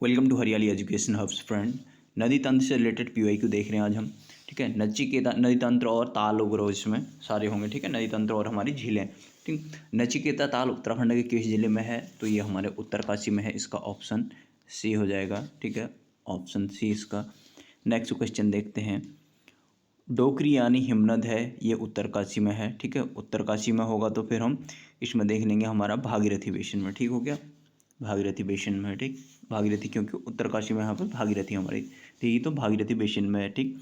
Welcome to हरियाली education hubs friend. नदी तंत्र से रिलेटेड पीवाईक्यू देख रहे हैं आज हम। ठीक है, नचिकेता नदी तंत्र और ताल वगैरह इसमें सारे होंगे। ठीक है, नदी तंत्र और हमारी झीलें। ठीक, नचिकेता ताल उत्तराखंड के किस जिले में है? तो ये हमारे उत्तरकाशी में है। इसका ऑप्शन सी हो जाएगा। ठीक है, ऑप्शन सी इसका। नेक्स्ट क्वेश्चन देखते हैं। डोकरी यानी हिमनद है, ये उत्तरकाशी में है। ठीक है, उत्तरकाशी में होगा तो फिर हम इसमें देख लेंगे हमारा भागीरथी बेसिन में। ठीक हो गया, भागीरथी बेसिन में है। ठीक, भागीरथी क्योंकि उत्तरकाशी में यहाँ पर भागीरथी हमारी, ठीक है, तो भागीरथी बेसिन में है। ठीक,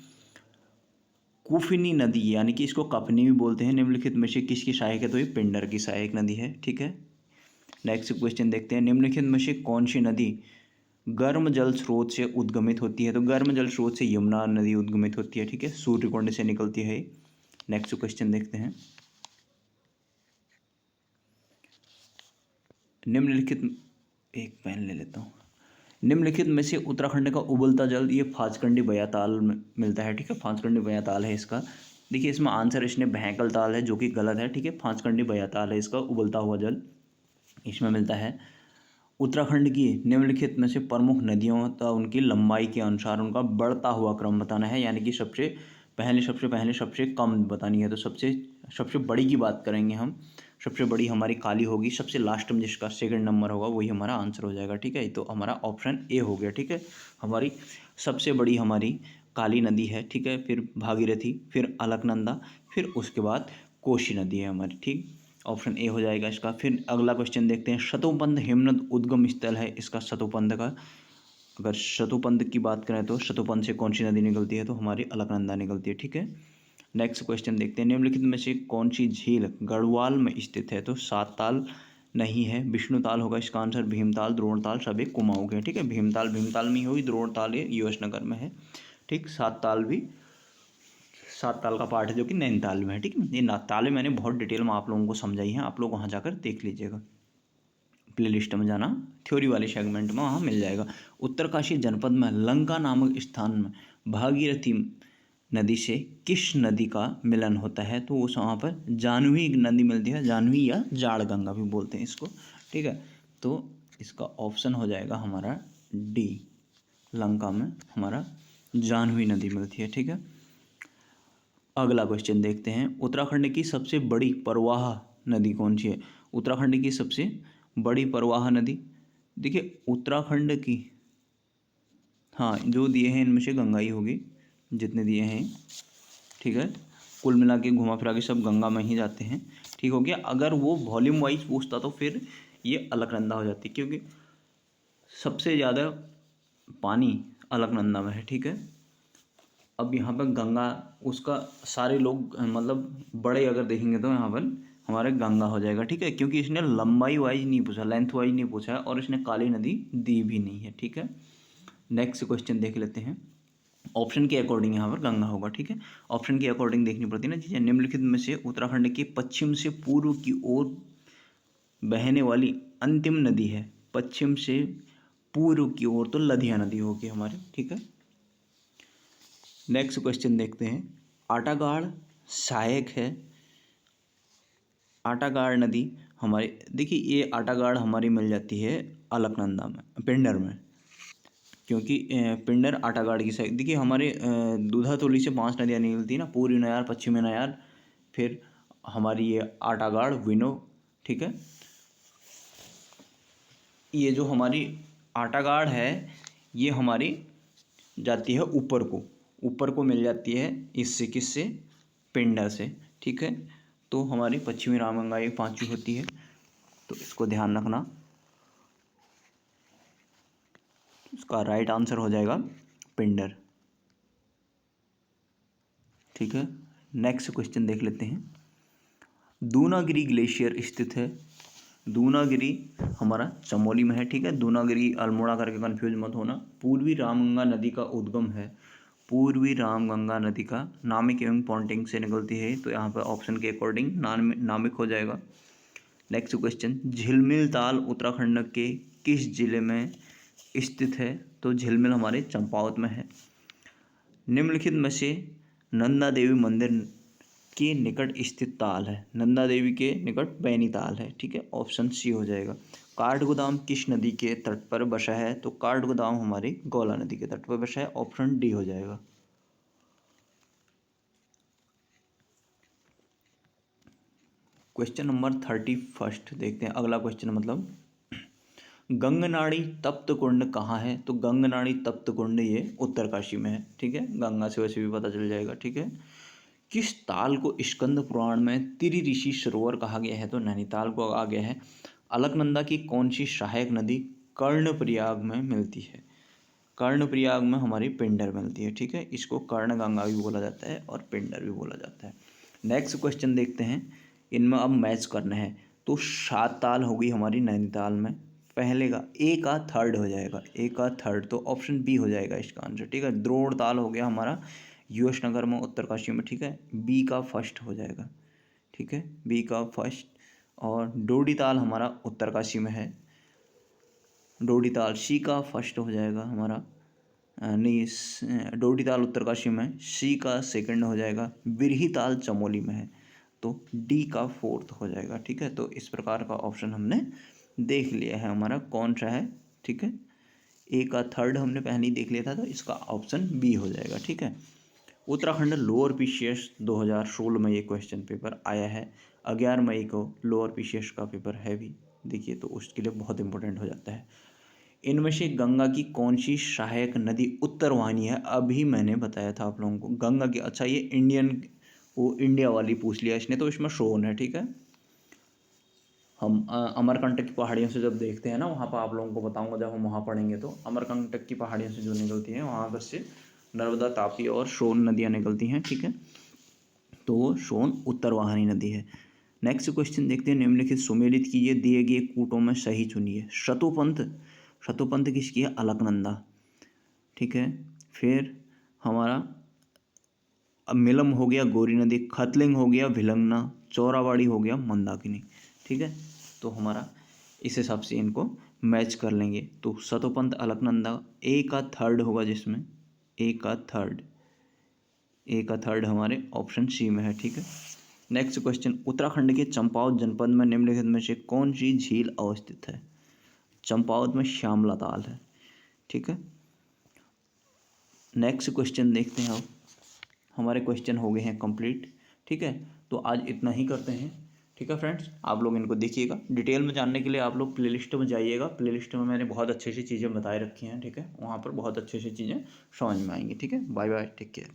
कुफिनी नदी यानी कि इसको कपनी भी बोलते हैं, निम्नलिखित में से किसकी सहायक है? तो ये पिंडर की सहायक नदी है। ठीक है, नेक्स्ट क्वेश्चन देखते हैं। निम्नलिखित में से कौन सी नदी गर्म जल स्रोत से उद्गमित होती है? तो गर्म जल स्रोत से यमुना नदी उद्गमित होती है। ठीक है, सूर्यकुंड से निकलती है। नेक्स्ट क्वेश्चन देखते हैं। निम्नलिखित, एक पेन ले लेता हूँ। निम्नलिखित में से उत्तराखंड का उबलता जल ये फाचकंडी बयाताल में मिलता है। ठीक है, फाचकंडी बयाताल है इसका। देखिए इसमें आंसर इसने भैंकल ताल है जो कि गलत है। ठीक है, फाचकंडी बयाताल है इसका उबलता हुआ जल इसमें मिलता है। उत्तराखंड की निम्नलिखित में से प्रमुख नदियों तथा उनकी लंबाई के अनुसार उनका बढ़ता हुआ क्रम बताना है, यानी कि सबसे पहले सबसे कम बतानी है। तो सबसे बड़ी की बात करेंगे हम। सबसे बड़ी हमारी काली होगी, सबसे लास्ट में जिसका सेकंड नंबर होगा वही हमारा आंसर हो जाएगा। ठीक है, तो हमारा ऑप्शन ए हो गया। ठीक है, हमारी सबसे बड़ी हमारी काली नदी है। ठीक है, फिर भागीरथी, फिर अलकनंदा, फिर उसके बाद कोशी नदी है हमारी। ठीक, ऑप्शन ए हो जाएगा इसका। फिर अगला क्वेश्चन देखते हैं। शतुपंथ हिमनद उद्गम स्थल है इसका शतुपंथ का। अगर शतुपंथ की बात करें तो शतुपंथ से कौन सी नदी निकलती है? तो हमारी अलकनंदा निकलती है। ठीक है, नेक्स्ट क्वेश्चन देखते हैं। निम्नलिखित में से कौन सी झील गढ़वाल में स्थित है? तो सात ताल नहीं है, विष्णुताल होगा इसका आंसर। भीमताल, द्रोणताल सब एक कुमाऊं के हैं। ठीक है, भीमताल में ही होगी, द्रोणताल ये यूएस नगर में है। ठीक, सात ताल का पार्ट है जो कि नैनीताल में है। ठीक है, ये तालें मैंने बहुत डिटेल में आप लोगों को समझाई हैं, आप लोग वहाँ जाकर देख लीजिएगा। प्ले लिस्ट में जाना, थ्योरी वाले सेगमेंट में वहाँ मिल जाएगा। उत्तरकाशी जनपद में लंका नामक स्थान में भागीरथी नदी से किस नदी का मिलन होता है? तो उस वहाँ पर जाह्नवी नदी मिलती है, जाह्नवी या जाड़ गंगा भी बोलते हैं इसको। ठीक है, तो इसका ऑप्शन हो जाएगा हमारा डी, लंका में हमारा जाह्नवी नदी मिलती है। ठीक है, अगला क्वेश्चन देखते हैं। उत्तराखंड की सबसे बड़ी प्रवाह नदी कौन सी है? उत्तराखंड की सबसे बड़ी प्रवाह नदी, देखिए उत्तराखंड की, हाँ जो दिए हैं इनमें से गंगा ही होगी, जितने दिए हैं। ठीक है, कुल मिला के घुमा फिरा के सब गंगा में ही जाते हैं। ठीक हो गया। अगर वो वॉल्यूम वाइज पूछता तो फिर ये अलकनंदा हो जाती, क्योंकि सबसे ज़्यादा पानी अलकनंदा में है। ठीक है, अब यहाँ पर गंगा उसका सारे लोग मतलब बड़े अगर देखेंगे तो यहाँ पर हमारे गंगा हो जाएगा। ठीक है, क्योंकि इसने लंबाई वाइज नहीं पूछा, लेंथ वाइज नहीं पूछा है, और इसने काली नदी दी भी नहीं है। ठीक है, नेक्स्ट क्वेश्चन देख लेते हैं। ऑप्शन के अकॉर्डिंग यहाँ पर गंगा होगा। ठीक है, ऑप्शन के अकॉर्डिंग देखनी पड़ती है ना चीज़ें। निम्नलिखित में से उत्तराखंड के पश्चिम से पूर्व की ओर बहने वाली अंतिम नदी है, पश्चिम से पूर्व की ओर तो लधिया नदी होगी हमारी। ठीक है, नेक्स्ट क्वेश्चन देखते हैं। आटागाड़ सहायक है, आटागाड़ नदी हमारी, देखिए ये आटागाड़ हमारी मिल जाती है अलकनंदा में, पिंडर में, क्योंकि पिंडर आटागाड़ की साइड। देखिए हमारे दूधातोली से 5 नदियाँ निकलती है ना, पूर्वी नयार, पश्चिमी नयार, फिर हमारी ये आटागाड़, विनो। ठीक है, ये जो हमारी आटागाड़ है ये हमारी जाती है ऊपर को मिल जाती है इससे, किससे? पिंडर से। ठीक है, तो हमारी पश्चिमी रामगंगा ये 5वीं होती है, तो इसको ध्यान रखना। इसका राइट आंसर हो जाएगा पिंडर। ठीक है, नेक्स्ट क्वेश्चन देख लेते हैं। दूनागिरी ग्लेशियर स्थित है, दूनागिरी हमारा चमोली में है। ठीक है, दूनागिरी अल्मोड़ा करके कंफ्यूज मत होना। पूर्वी रामगंगा नदी का उद्गम है, पूर्वी रामगंगा नदी का नामिक एवं पॉन्टिंग से निकलती है, तो यहाँ पर ऑप्शन के अकॉर्डिंग नामिक हो जाएगा। Next question. झिलमिल ताल उत्तराखंड के किस जिले में स्थित है? तो झिलमिल हमारे चंपावत में है। निम्नलिखित में से नंदा देवी मंदिर के निकट स्थित ताल है, नंदा देवी के निकट बैनी ताल है। ठीक है, ऑप्शन सी हो जाएगा। काठगोदाम किस नदी के तट पर बसा है? तो काठगोदाम हमारी गौला नदी के तट पर बसा है। ऑप्शन डी हो जाएगा। क्वेश्चन नंबर 31 देखते हैं। अगला क्वेश्चन मतलब गंगनाड़ी तप्त कुंड कहाँ है? तो गंगनाड़ी तप्त कुंड ये उत्तरकाशी में है। ठीक है, गंगा से वैसे भी पता चल जाएगा। ठीक है, किस ताल को स्कंद पुराण में तिरि ऋषि सरोवर कहा गया है? तो नैनीताल को कहा गया है। अलकनंदा की कौन सी सहायक नदी कर्णप्रयाग में मिलती है? कर्णप्रयाग में हमारी पिंडर मिलती है। ठीक है, इसको कर्णगंगा भी बोला जाता है और पिंडर भी बोला जाता है। नेक्स्ट क्वेश्चन देखते हैं, इनमें अब मैच करना है। तो 7 ताल होगी हमारी नैनीताल में। पहले का ए का थर्ड हो जाएगा, ए का थर्ड, तो ऑप्शन बी हो जाएगा इसका आंसर। ठीक है, द्रोण ताल हो गया हमारा यूएस नगर में उत्तरकाशी में। ठीक है, बी का फर्स्ट हो जाएगा। ठीक है, बी का फर्स्ट। और डोडी ताल हमारा उत्तरकाशी में है। डोडी ताल सी का फर्स्ट हो जाएगा हमारा। नहीं, डोडी ताल उत्तरकाशी में, सी का सेकंड हो जाएगा। बिरही ताल चमोली में है, तो डी का फोर्थ हो जाएगा। ठीक है, तो इस प्रकार का ऑप्शन हमने देख लिया है हमारा कौन सा है। ठीक है, ए का थर्ड हमने पहले ही देख लिया था, तो इसका ऑप्शन बी हो जाएगा। ठीक है, उत्तराखंड लोअर पीसीएस 2016 में ये क्वेश्चन पेपर आया है। 11 मई को लोअर पीसीएस का पेपर है भी, देखिए, तो उसके लिए बहुत इंपॉर्टेंट हो जाता है। इनमें से गंगा की कौन सी सहायक नदी उत्तरवाहिनी है? अभी मैंने बताया था आप लोगों को गंगा की। अच्छा, ये इंडियन, वो इंडिया वाली पूछ लिया इसने, तो इसमें सोन है। ठीक है, हम अमरकंटक की पहाड़ियों से जब देखते हैं ना, वहाँ पर आप लोगों को बताऊंगा जब हम वहाँ पढ़ेंगे, तो अमरकंटक की पहाड़ियों से जो निकलती हैं वहाँ पर से नर्मदा, ताप्ती और सोन नदियाँ निकलती हैं। ठीक है, तो सोन उत्तरवाहिनी नदी है। नेक्स्ट क्वेश्चन देखते हैं, निम्नलिखित सुमेलित कीजिए दिए गए कूटों में सही चुनिए। शतुपंथ, शतुपंथ किसकी है? अलकनंदा। ठीक है, फिर हमारा मिलम हो गया गौरी नदी, खतलिंग हो गया भिलंगना, चौराबाड़ी हो गया मंदाकिनी। ठीक है, तो हमारा इस हिसाब से इनको मैच कर लेंगे। तो शतुपंथ अलकनंदा, ए का थर्ड होगा जिसमें, ए का थर्ड, ए का थर्ड हमारे ऑप्शन सी में है। ठीक है, नेक्स्ट क्वेश्चन, उत्तराखंड के चंपावत जनपद में निम्नलिखित में से कौन सी झील अवस्थित है? चंपावत में श्यामला ताल है। ठीक है, नेक्स्ट क्वेश्चन देखते हैं। अब हमारे क्वेश्चन हो गए हैं कंप्लीट। ठीक है, तो आज इतना ही करते हैं। ठीक है फ्रेंड्स, आप लोग इनको देखिएगा। डिटेल में जानने के लिए आप लोग प्लेलिस्ट में जाइएगा। प्लेलिस्ट में मैंने बहुत अच्छी अच्छी चीज़ें बताए रखी हैं। ठीक है, वहाँ पर बहुत अच्छी अच्छी चीज़ें समझ में आएंगी। ठीक है, बाय बाय, टेक केयर।